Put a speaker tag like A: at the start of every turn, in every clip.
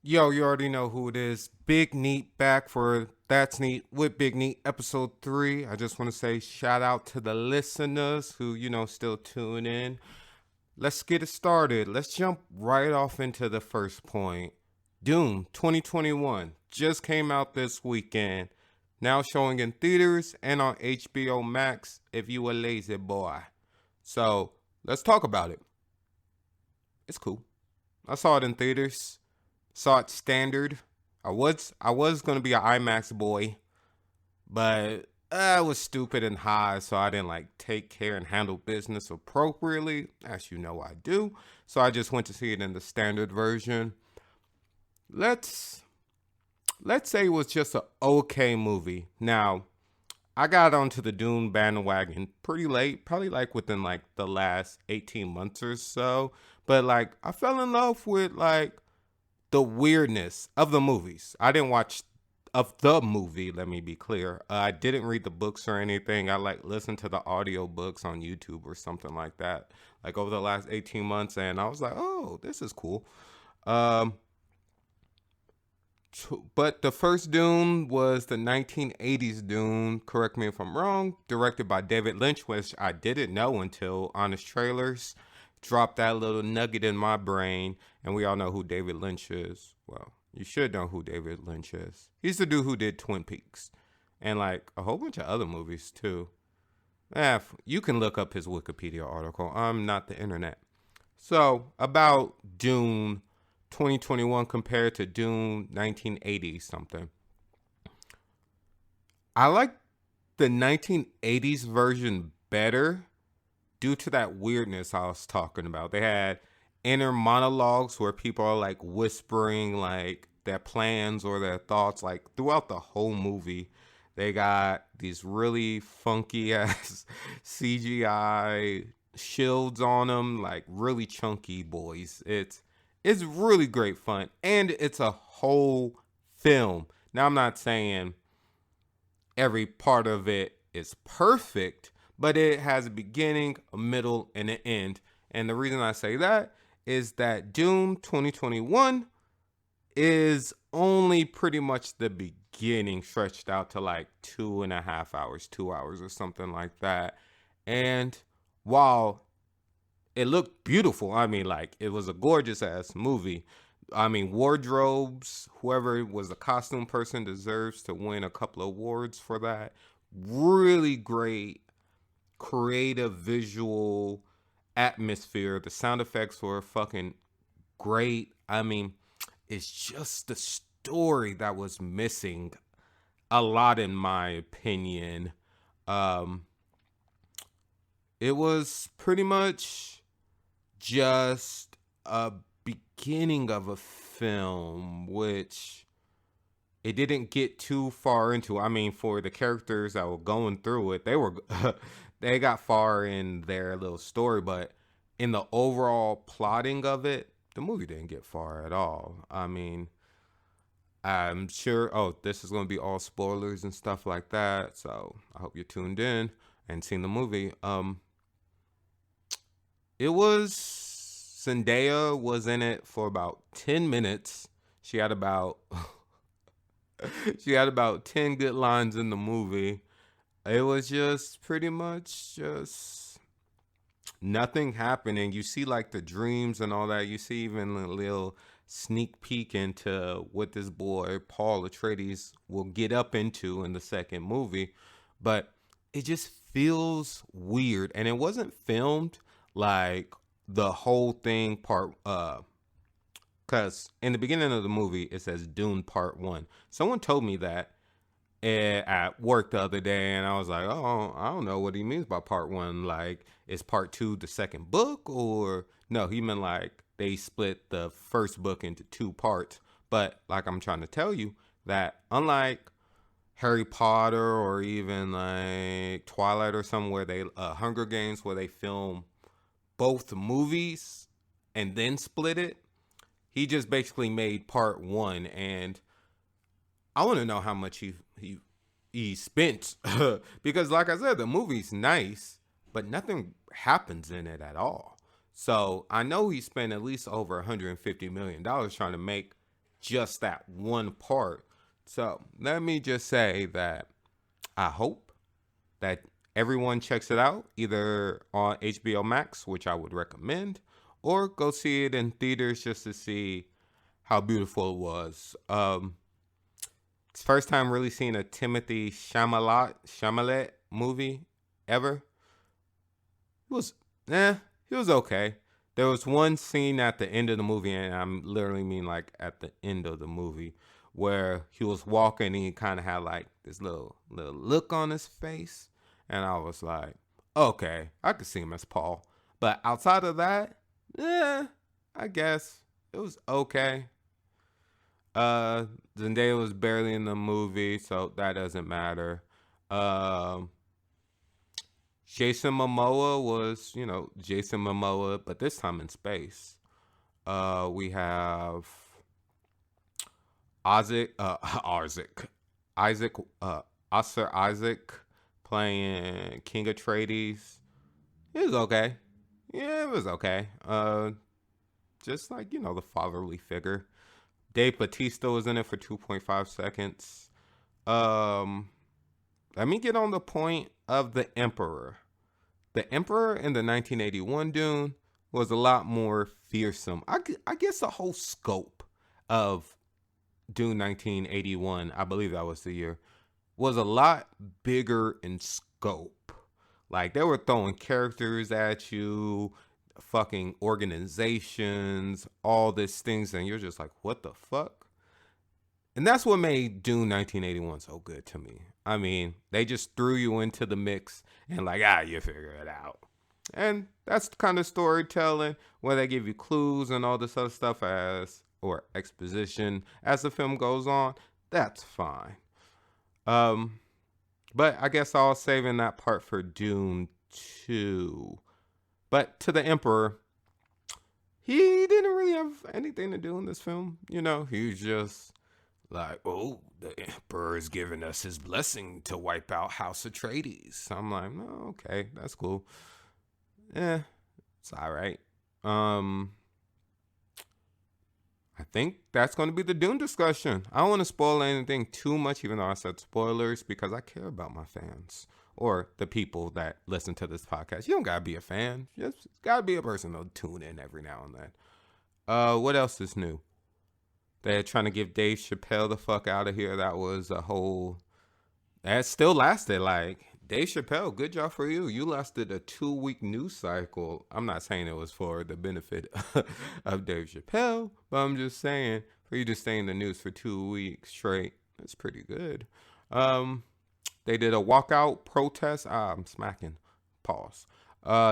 A: Yo, you already know who it is. Big Neat back for That's Neat with Big Neat episode 3. I just want to say shout out to the listeners who, still tune in. Let's get it started. Let's jump right off into the first point. Doom 2021 just came out this weekend. Now showing in theaters and on HBO Max if you a lazy boy. So, let's talk about it. It's cool. I saw it in theaters. Saw it standard. I was gonna be an IMAX boy, but I was stupid and high, so I didn't take care and handle business appropriately, as you know I do. So I just went to see it in the standard version. Let's let's say it was just a okay movie. Now, I got onto the Dune bandwagon pretty late, probably within the last 18 months or so. But I fell in love with the weirdness of the movies. I didn't watch of the movie, let me be clear. I didn't read the books or anything. I listened to the audio books on YouTube or something like that, over the last 18 months, and I was like, oh, this is cool. Um, but the first Dune was the 1980s Dune, correct me if I'm wrong, directed by David Lynch, which I didn't know until Honest Trailers dropped that little nugget in my brain. And we all know who David Lynch is. Well, you should know who David Lynch is. He's the dude who did Twin Peaks and a whole bunch of other movies too. You can look up his Wikipedia article. I'm not the internet. So, about Dune 2021 compared to Dune 1980 something. I like the 1980s version better due to that weirdness I was talking about. They had inner monologues where people are whispering their plans or their thoughts throughout the whole movie. They got these really funky ass CGI shields on them, really chunky boys. It's really great fun, and it's a whole film. Now I'm not saying every part of it is perfect, but it has a beginning, a middle, and an end. And the reason I say that is that Dune 2021 is only pretty much the beginning, stretched out to 2.5 hours, 2 hours, or something like that. And while it looked beautiful, I mean, it was a gorgeous ass movie. I mean, wardrobes, whoever was the costume person deserves to win a couple of awards for that. Really great creative visual atmosphere. The sound effects were fucking great. I mean, it's just the story that was missing a lot, in my opinion. Um, it was pretty much just a beginning of a film, which it didn't get too far into. I mean, for the characters that were going through it, they were they got far in their little story, but in the overall plotting of it, the movie didn't get far at all. I mean, I'm sure, oh, this is going to be all spoilers and stuff like that, so I hope you're tuned in and seen the movie. It was Zendaya was in it for about 10 minutes. She had about she had about 10 good lines in the movie. It was just pretty much just nothing happening. You see the dreams and all that. You see even a little sneak peek into what this boy Paul Atreides will get up into in the second movie, but it just feels weird, and it wasn't filmed the whole thing part because in the beginning of the movie it says Dune Part 1. Someone told me that at work the other day, and I was like, oh, I don't know what he means by Part 1. Is Part 2 the second book? Or no, he meant they split the first book into two parts. But I'm trying to tell you that unlike Harry Potter or even Twilight or something where they Hunger Games where they film both movies and then split it, he just basically made Part 1. And I want to know how much he spent because like I said, the movie's nice, but nothing happens in it at all. So I know he spent at least over $150 million trying to make just that one part. So let me just say that I hope that everyone checks it out either on HBO Max, which I would recommend, or go see it in theaters just to see how beautiful it was. It's first time really seeing a Timothy Chalamet movie ever. It was, it was okay. There was one scene at the end of the movie, and I'm literally mean like at the end of the movie, where he was walking and he kind of had like this little look on his face, and I was like, okay, I could see him as Paul. But outside of that, I guess it was okay. Uh, Zendaya was barely in the movie, so that doesn't matter. Um, Jason Momoa was, Jason Momoa, but this time in space. We have Isaac, Isaac, Oscar Isaac playing King Atreides. It was okay. Yeah, it was okay. Just like the fatherly figure. Dave Bautista was in it for 2.5 seconds. Um, Let me get on the point of the Emperor. The Emperor in the 1981 Dune was a lot more fearsome. I guess the whole scope of Dune 1981, I believe that was the year, was a lot bigger in scope. Like they were throwing characters at you, fucking organizations, all these things, and you're just like, what the fuck? And that's what made Dune 1981 so good to me. I mean, they just threw you into the mix and like, you figure it out. And that's the kind of storytelling where they give you clues and all this other stuff or exposition as the film goes on. That's fine. Um, but I guess I'll saving that part for Dune 2. But to the Emperor, he didn't really have anything to do in this film. He was just like, oh, the Emperor is giving us his blessing to wipe out House Atreides. I'm like, oh, okay, that's cool. It's all right. I think that's going to be the Dune discussion. I don't want to spoil anything too much, even though I said spoilers, because I care about my fans or the people that listen to this podcast. You don't got to be a fan. Just got to be a person to tune in every now and then. What else is new? They're trying to give Dave Chappelle the fuck out of here. That was a whole... That still lasted. Like, Dave Chappelle, good job for you. You lasted a 2-week news cycle. I'm not saying it was for the benefit of Dave Chappelle, but I'm just saying for you to stay in the news for 2 weeks straight, that's pretty good. They did a walkout protest. I'm smacking. Pause.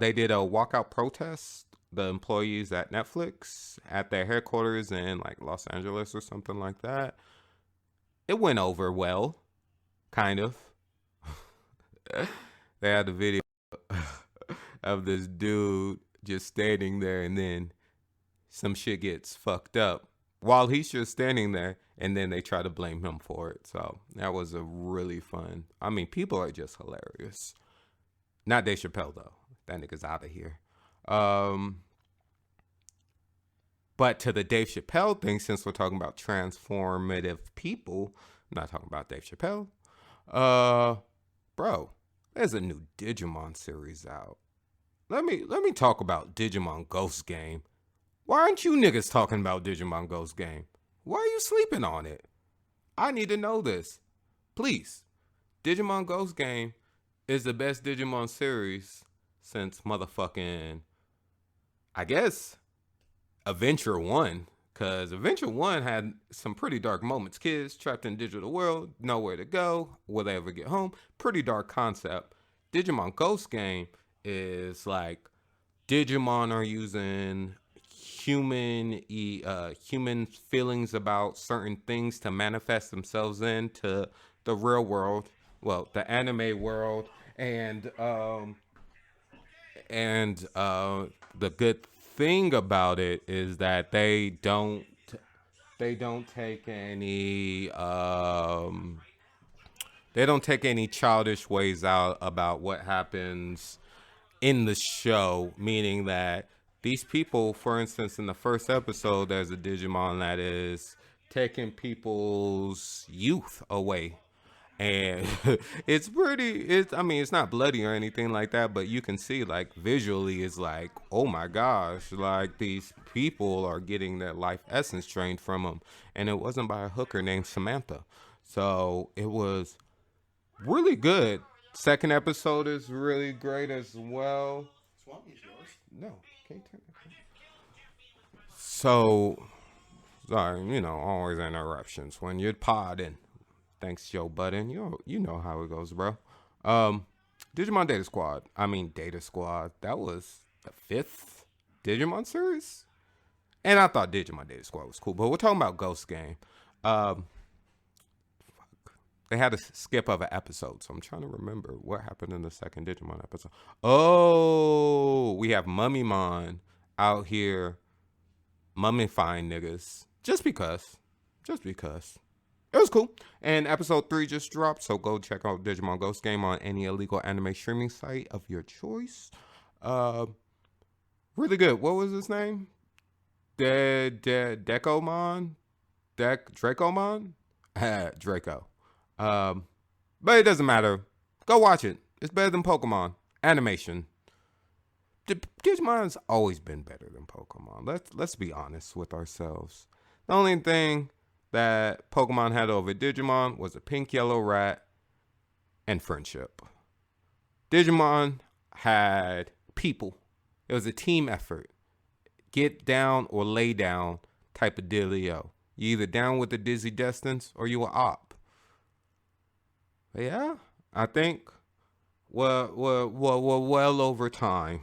A: They did a walkout protest. The employees at Netflix at their headquarters in like Los Angeles or something like that. It went over well, kind of. They had a video of this dude just standing there, and then some shit gets fucked up while he's just standing there, and then they try to blame him for it. So that was a really fun. I mean, people are just hilarious. Not Dave Chappelle though. That nigga's out of here. But to the Dave Chappelle thing, since we're talking about transformative people, I'm not talking about Dave Chappelle. Bro, there's a new Digimon series out. Let me talk about Digimon Ghost Game. Why aren't you niggas talking about Digimon Ghost Game? Why are you sleeping on it? I need to know this. Please. Digimon Ghost Game is the best Digimon series since motherfucking, I guess, Adventure 1. Because Adventure 1 had some pretty dark moments. Kids trapped in digital world, nowhere to go, will they ever get home? Pretty dark concept. Digimon Ghost Game is like Digimon are using human feelings about certain things to manifest themselves into the real world, well, the anime world, and the good thing about it is that they don't take any childish ways out about what happens in the show, meaning that these people, for instance, in the first episode, there's a Digimon that is taking people's youth away. And I mean, it's not bloody or anything like that, but you can see, like, visually, it's like, oh my gosh, like, these people are getting their life essence drained from them. And it wasn't by a hooker named Samantha. So it was really good. Second episode is really great as well.
B: Swampy's yours.
A: No, can't turn it. So, sorry, always interruptions when you're podding. Thanks, Joe Budden. You know how it goes, bro. Digimon Data Squad. That was the 5th Digimon series. And I thought Digimon Data Squad was cool, but we're talking about Ghost Game. They had a skip of an episode, so I'm trying to remember what happened in the second Digimon episode. Oh, we have Mummymon out here mummifying niggas. Just because. It was cool. And episode 3 just dropped, so go check out Digimon Ghost Game on any illegal anime streaming site of your choice. Really good. What was his name? Dracomon? Draco. But it doesn't matter. Go watch it. It's better than Pokemon. Animation. Digimon's always been better than Pokemon. Let's be honest with ourselves. The only thing that Pokemon had over Digimon was a pink yellow rat and friendship. Digimon had people. It was a team effort. Get down or lay down type of dealio. You either down with the Dizzy Destins or you a op. But yeah, I think we're well over time.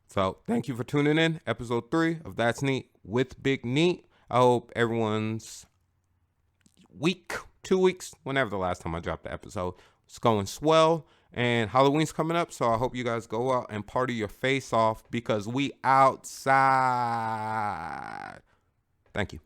A: So thank you for tuning in. Episode 3 of That's Neat with BigNEET. I hope everyone's week, 2 weeks, whenever the last time I dropped the episode, it's going swell. And Halloween's coming up, so I hope you guys go out and party your face off because we outside. Thank you.